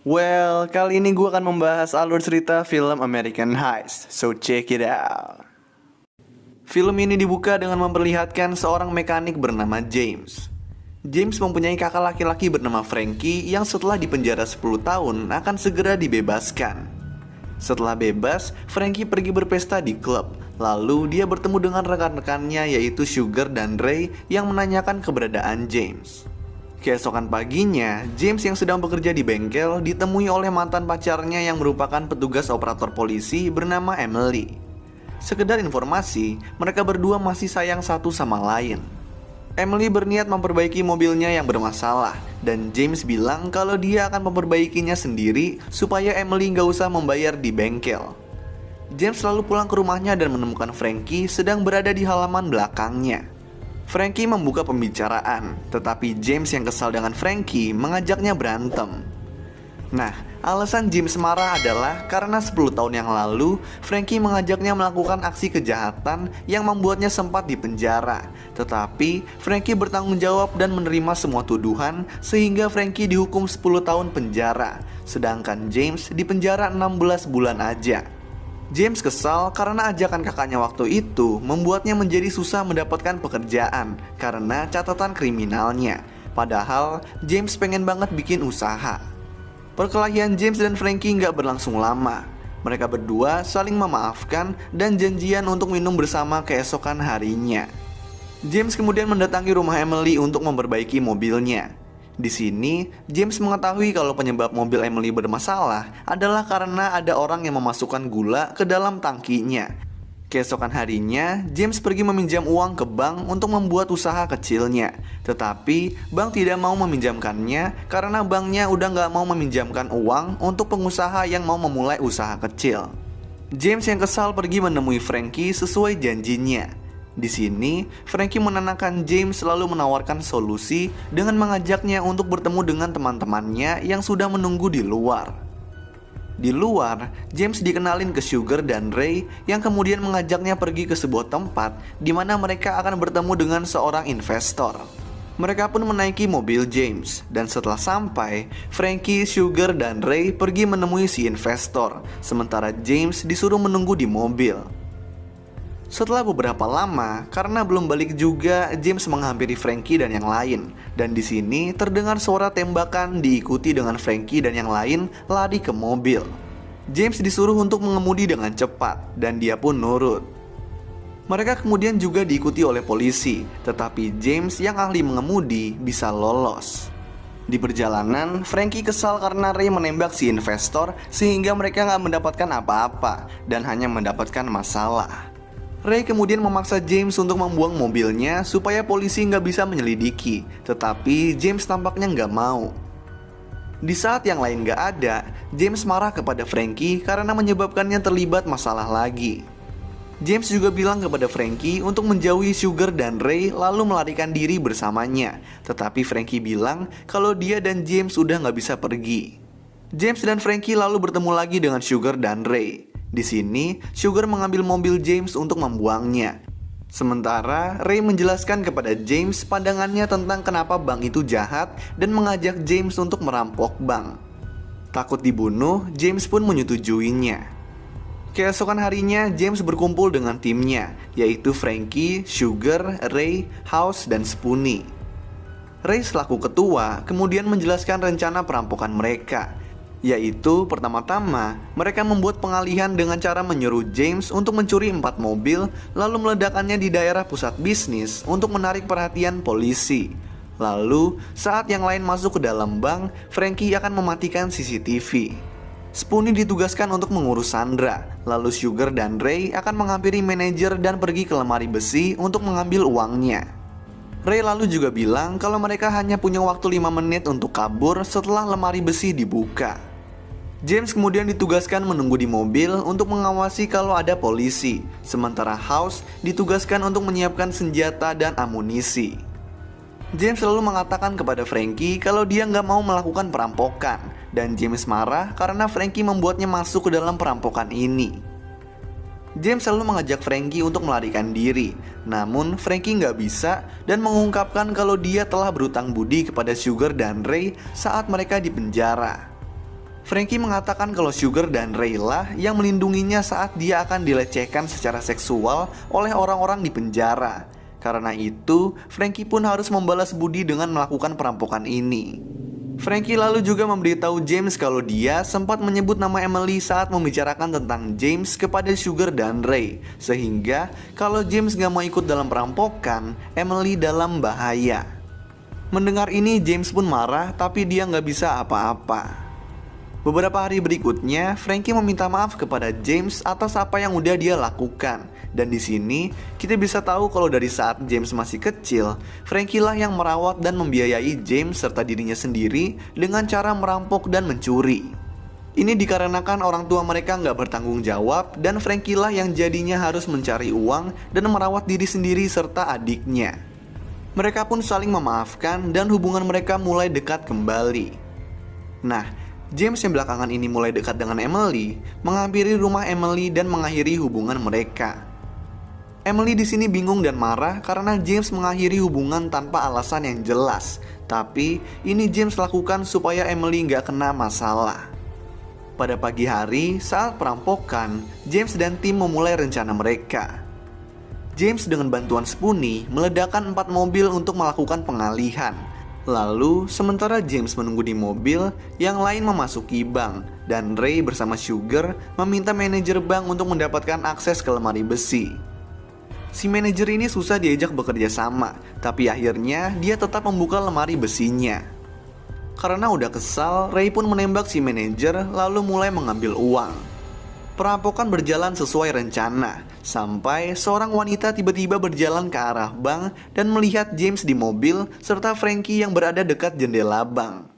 Well, kali ini gue akan membahas alur cerita film American Heist, so check it out. Film ini dibuka dengan memperlihatkan seorang mekanik bernama James. James mempunyai kakak laki-laki bernama Frankie yang setelah dipenjara 10 tahun akan segera dibebaskan. Setelah bebas, Frankie pergi berpesta di klub. Lalu dia bertemu dengan rekan-rekannya yaitu Sugar dan Ray yang menanyakan keberadaan James. Keesokan paginya, James yang sedang bekerja di bengkel ditemui oleh mantan pacarnya yang merupakan petugas operator polisi bernama Emily. Sekedar informasi, mereka berdua masih sayang satu sama lain. Emily berniat memperbaiki mobilnya yang bermasalah, dan James bilang kalau dia akan memperbaikinya sendiri supaya Emily nggak usah membayar di bengkel. James lalu pulang ke rumahnya dan menemukan Frankie sedang berada di halaman belakangnya. Frankie membuka pembicaraan, tetapi James yang kesal dengan Frankie mengajaknya berantem. Nah, alasan James marah adalah karena 10 tahun yang lalu Frankie mengajaknya melakukan aksi kejahatan yang membuatnya sempat dipenjara. Tetapi Frankie bertanggung jawab dan menerima semua tuduhan sehingga Frankie dihukum 10 tahun penjara, sedangkan James dipenjara 16 bulan aja. James kesal karena ajakan kakaknya waktu itu membuatnya menjadi susah mendapatkan pekerjaan karena catatan kriminalnya. Padahal James pengen banget bikin usaha. Perkelahian James dan Frankie nggak berlangsung lama. Mereka berdua saling memaafkan dan janjian untuk minum bersama keesokan harinya. James kemudian mendatangi rumah Emily untuk memperbaiki mobilnya. Di sini, James mengetahui kalau penyebab mobil Emily bermasalah adalah karena ada orang yang memasukkan gula ke dalam tangkinya. Keesokan harinya, James pergi meminjam uang ke bank untuk membuat usaha kecilnya. Tetapi, bank tidak mau meminjamkannya karena banknya udah nggak mau meminjamkan uang untuk pengusaha yang mau memulai usaha kecil. James yang kesal pergi menemui Frankie sesuai janjinya. Di sini, Frankie menenangkan James selalu menawarkan solusi dengan mengajaknya untuk bertemu dengan teman-temannya yang sudah menunggu di luar. Di luar, James dikenalin ke Sugar dan Ray yang kemudian mengajaknya pergi ke sebuah tempat di mana mereka akan bertemu dengan seorang investor. Mereka pun menaiki mobil James, dan setelah sampai, Frankie, Sugar, dan Ray pergi menemui si investor, sementara James disuruh menunggu di mobil. Setelah beberapa lama, karena belum balik juga, James menghampiri Frankie dan yang lain. Dan di sini terdengar suara tembakan diikuti dengan Frankie dan yang lain lari ke mobil. James disuruh untuk mengemudi dengan cepat dan dia pun nurut. Mereka kemudian juga diikuti oleh polisi, tetapi James yang ahli mengemudi bisa lolos. Di perjalanan, Frankie kesal karena Ray menembak si investor sehingga mereka nggak mendapatkan apa-apa dan hanya mendapatkan masalah. Ray kemudian memaksa James untuk membuang mobilnya supaya polisi nggak bisa menyelidiki, tetapi James tampaknya nggak mau. Di saat yang lain nggak ada, James marah kepada Frankie karena menyebabkannya terlibat masalah lagi. James juga bilang kepada Frankie untuk menjauhi Sugar dan Ray lalu melarikan diri bersamanya, tetapi Frankie bilang kalau dia dan James udah nggak bisa pergi. James dan Frankie lalu bertemu lagi dengan Sugar dan Ray. Di sini, Sugar mengambil mobil James untuk membuangnya. Sementara Ray menjelaskan kepada James pandangannya tentang kenapa bank itu jahat dan mengajak James untuk merampok bank. Takut dibunuh, James pun menyetujuinya. Keesokan harinya, James berkumpul dengan timnya, yaitu Frankie, Sugar, Ray, House, dan Spoonie. Ray selaku ketua kemudian menjelaskan rencana perampokan mereka, yaitu pertama-tama mereka membuat pengalihan dengan cara menyuruh James untuk mencuri 4 mobil lalu meledakannya di daerah pusat bisnis untuk menarik perhatian polisi. Lalu saat yang lain masuk ke dalam bank, Frankie akan mematikan CCTV. Spoonie ditugaskan untuk mengurus Sandra, lalu Sugar dan Ray akan menghampiri manajer dan pergi ke lemari besi untuk mengambil uangnya. Ray lalu juga bilang kalau mereka hanya punya waktu 5 menit untuk kabur setelah lemari besi dibuka. James kemudian ditugaskan menunggu di mobil untuk mengawasi kalau ada polisi, sementara House ditugaskan untuk menyiapkan senjata dan amunisi. James selalu mengatakan kepada Frankie kalau dia nggak mau melakukan perampokan, dan James marah karena Frankie membuatnya masuk ke dalam perampokan ini. James selalu mengajak Frankie untuk melarikan diri, namun Frankie nggak bisa dan mengungkapkan kalau dia telah berutang budi kepada Sugar dan Ray saat mereka di penjara. Frankie mengatakan kalau Sugar dan Ray lah yang melindunginya saat dia akan dilecehkan secara seksual oleh orang-orang di penjara. Karena itu, Frankie pun harus membalas budi dengan melakukan perampokan ini. Frankie lalu juga memberitahu James kalau dia sempat menyebut nama Emily saat membicarakan tentang James kepada Sugar dan Ray. Sehingga kalau James gak mau ikut dalam perampokan, Emily dalam bahaya. Mendengar ini James pun marah, tapi dia gak bisa apa-apa. Beberapa hari berikutnya, Frankie meminta maaf kepada James atas apa yang udah dia lakukan. Dan di sini kita bisa tahu kalau dari saat James masih kecil, Frankie lah yang merawat dan membiayai James serta dirinya sendiri dengan cara merampok dan mencuri. Ini dikarenakan orang tua mereka nggak bertanggung jawab dan Frankie lah yang jadinya harus mencari uang dan merawat diri sendiri serta adiknya. Mereka pun saling memaafkan dan hubungan mereka mulai dekat kembali. Nah, James yang belakangan ini mulai dekat dengan Emily, menghampiri rumah Emily dan mengakhiri hubungan mereka. Emily di sini bingung dan marah karena James mengakhiri hubungan tanpa alasan yang jelas. Tapi ini James lakukan supaya Emily nggak kena masalah. Pada pagi hari saat perampokan, James dan tim memulai rencana mereka. James dengan bantuan Spoonie meledakkan 4 mobil untuk melakukan pengalihan. Lalu, sementara James menunggu di mobil, yang lain memasuki bank, dan Ray bersama Sugar meminta manajer bank untuk mendapatkan akses ke lemari besi. Si manajer ini susah diajak bekerja sama, tapi akhirnya dia tetap membuka lemari besinya. Karena udah kesal, Ray pun menembak si manajer lalu mulai mengambil uang. Perampokan berjalan sesuai rencana, sampai seorang wanita tiba-tiba berjalan ke arah bank dan melihat James di mobil serta Frankie yang berada dekat jendela bank.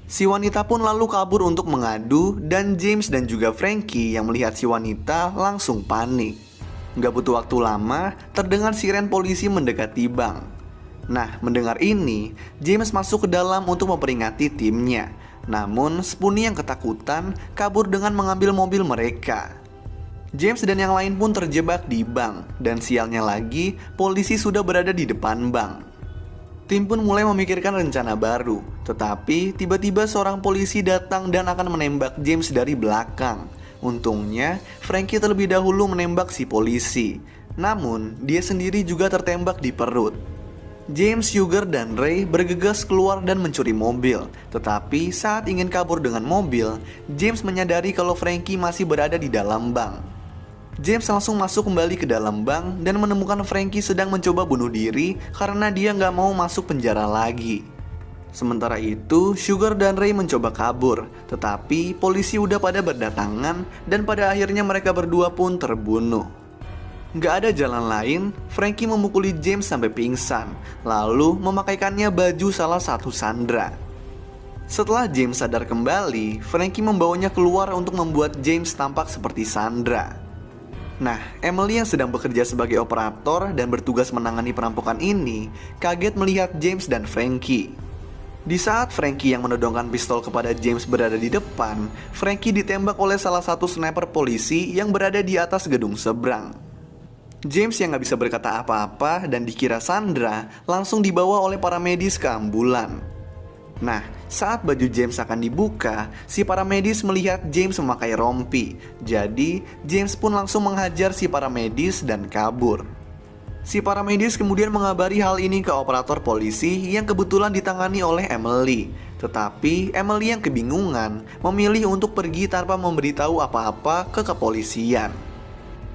Si wanita pun lalu kabur untuk mengadu dan James dan juga Frankie yang melihat si wanita langsung panik. Gak butuh waktu lama, terdengar siren polisi mendekati bank. Nah, mendengar ini, James masuk ke dalam untuk memperingati timnya. Namun, Spoonie yang ketakutan kabur dengan mengambil mobil mereka. James dan yang lain pun terjebak di bank, dan sialnya lagi, polisi sudah berada di depan bank. Tim pun mulai memikirkan rencana baru, tetapi tiba-tiba seorang polisi datang dan akan menembak James dari belakang. Untungnya, Frankie terlebih dahulu menembak si polisi. Namun, dia sendiri juga tertembak di perut. James, Sugar, dan Ray bergegas keluar dan mencuri mobil. Tetapi saat ingin kabur dengan mobil, James menyadari kalau Frankie masih berada di dalam bank. James langsung masuk kembali ke dalam bank dan menemukan Frankie sedang mencoba bunuh diri karena dia nggak mau masuk penjara lagi. Sementara itu, Sugar dan Ray mencoba kabur, tetapi polisi udah pada berdatangan dan pada akhirnya mereka berdua pun terbunuh. Gak ada jalan lain, Frankie memukuli James sampai pingsan, lalu memakaikannya baju salah satu sandera. Setelah James sadar kembali, Frankie membawanya keluar untuk membuat James tampak seperti sandera. Nah, Emily yang sedang bekerja sebagai operator dan bertugas menangani perampokan ini, kaget melihat James dan Frankie. Di saat Frankie yang menodongkan pistol kepada James berada di depan, Frankie ditembak oleh salah satu sniper polisi yang berada di atas gedung seberang. James yang gak bisa berkata apa-apa dan dikira sandera langsung dibawa oleh para medis ke ambulan. Nah, saat baju James akan dibuka, si para medis melihat James memakai rompi. Jadi, James pun langsung menghajar si para medis dan kabur. Si para medis kemudian mengabari hal ini ke operator polisi yang kebetulan ditangani oleh Emily. Tetapi Emily yang kebingungan memilih untuk pergi tanpa memberitahu apa-apa ke kepolisian.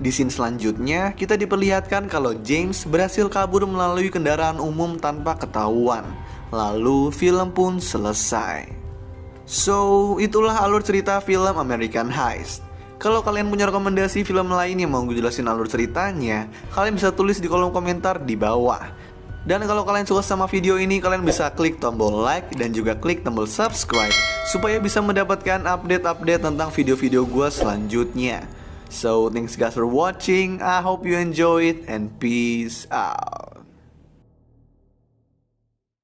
Di scene selanjutnya, kita diperlihatkan kalau James berhasil kabur melalui kendaraan umum tanpa ketahuan. Lalu, film pun selesai. So, itulah alur cerita film American Heist. Kalau kalian punya rekomendasi film lain yang mau gue jelasin alur ceritanya, kalian bisa tulis di kolom komentar di bawah. Dan kalau kalian suka sama video ini, kalian bisa klik tombol like dan juga klik tombol subscribe supaya bisa mendapatkan update-update tentang video-video gue selanjutnya. So, thanks guys for watching. I hope you enjoy it and peace out.